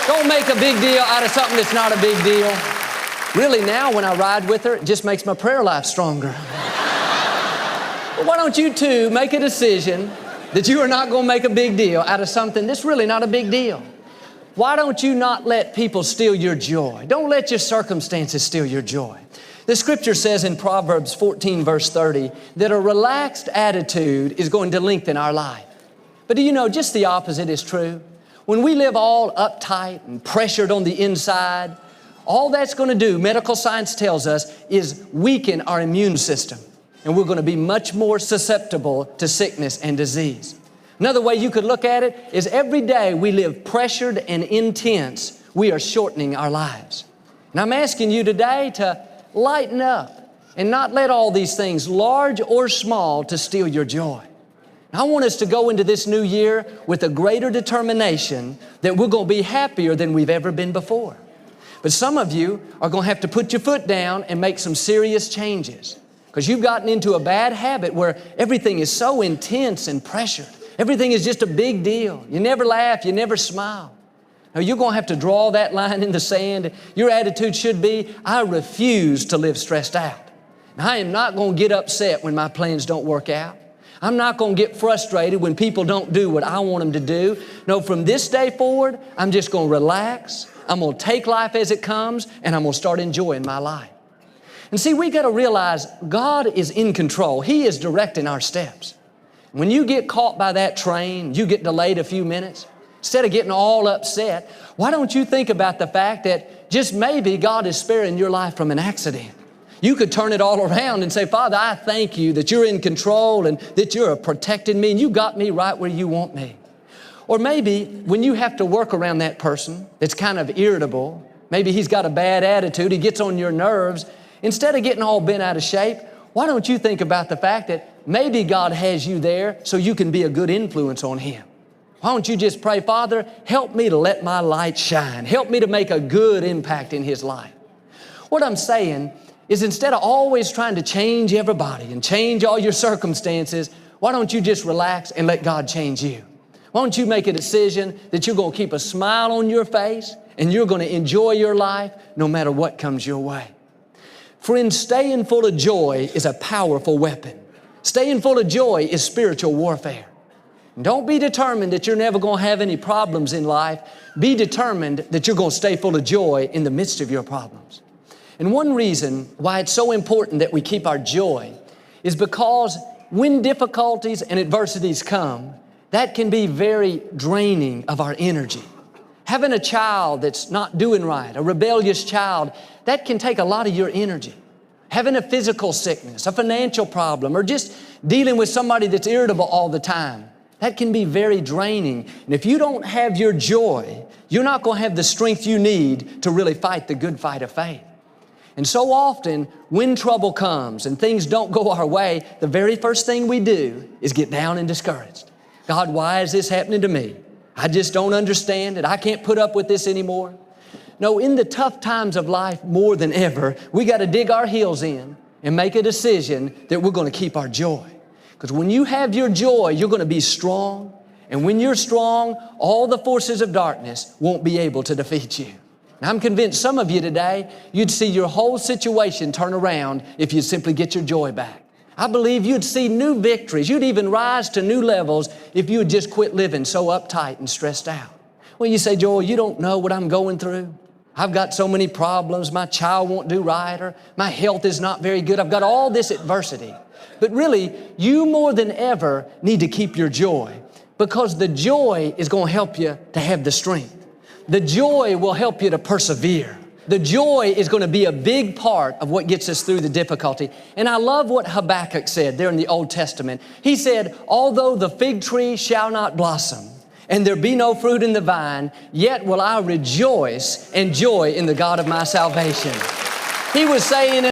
Don't make a big deal out of something that's not a big deal. Really, now when I ride with her, it just makes my prayer life stronger. But why don't you too make a decision that you are not going to make a big deal out of something that's really not a big deal? Why don't you not let people steal your joy? Don't let your circumstances steal your joy. The scripture says in Proverbs 14 verse 30 that a relaxed attitude is going to lengthen our life. But do you know just the opposite is true? When we live all uptight and pressured on the inside, all that's going to do, medical science tells us, is weaken our immune system. And we're going to be much more susceptible to sickness and disease. Another way you could look at it is every day we live pressured and intense, we are shortening our lives. And I'm asking you today to lighten up and not let all these things, large or small, to steal your joy. I want us to go into this new year with a greater determination that we're going to be happier than we've ever been before. But some of you are going to have to put your foot down and make some serious changes because you've gotten into a bad habit where everything is so intense and pressured. Everything is just a big deal. You never laugh, you never smile. Now you're going to have to draw that line in the sand. Your attitude should be, I refuse to live stressed out. Now, I am not going to get upset when my plans don't work out. I'm not going to get frustrated when people don't do what I want them to do. No, from this day forward, I'm just going to relax. I'm going to take life as it comes, and I'm going to start enjoying my life. And see, we got to realize God is in control. He is directing our steps. When you get caught by that train, you get delayed a few minutes, instead of getting all upset, why don't you think about the fact that just maybe God is sparing your life from an accident? You could turn it all around and say, Father, I thank you that you're in control and that you're protecting me and you got me right where you want me. Or maybe when you have to work around that person that's kind of irritable, maybe he's got a bad attitude, he gets on your nerves, instead of getting all bent out of shape, why don't you think about the fact that maybe God has you there so you can be a good influence on him? Why don't you just pray, Father, help me to let my light shine. Help me to make a good impact in his life. What I'm saying is instead of always trying to change everybody and change all your circumstances, why don't you just relax and let God change you? Why don't you make a decision that you're going to keep a smile on your face and you're going to enjoy your life no matter what comes your way? Friends, staying full of joy is a powerful weapon. Staying full of joy is spiritual warfare. Don't be determined that you're never going to have any problems in life. Be determined that you're going to stay full of joy in the midst of your problems. And one reason why it's so important that we keep our joy is because when difficulties and adversities come, that can be very draining of our energy. Having a child that's not doing right, a rebellious child, that can take a lot of your energy. Having a physical sickness, a financial problem, or just dealing with somebody that's irritable all the time, that can be very draining. And if you don't have your joy, you're not going to have the strength you need to really fight the good fight of faith. And so often, when trouble comes and things don't go our way, the very first thing we do is get down and discouraged. God, why is this happening to me? I just don't understand it. I can't put up with this anymore. No, in the tough times of life, more than ever, we got to dig our heels in and make a decision that we're going to keep our joy. Because when you have your joy, you're going to be strong. And when you're strong, all the forces of darkness won't be able to defeat you. And I'm convinced some of you today, you'd see your whole situation turn around if you simply get your joy back. I believe you'd see new victories. You'd even rise to new levels if you would just quit living so uptight and stressed out. Well, you say, Joel, you don't know what I'm going through. I've got so many problems. My child won't do right, or my health is not very good. I've got all this adversity. But really, you more than ever need to keep your joy, because the joy is going to help you to have the strength. The joy will help you to persevere. The joy is going to be a big part of what gets us through the difficulty. And I love what Habakkuk said there in the Old Testament. He said, although the fig tree shall not blossom and there be no fruit in the vine, yet will I rejoice and joy in the God of my salvation. He was saying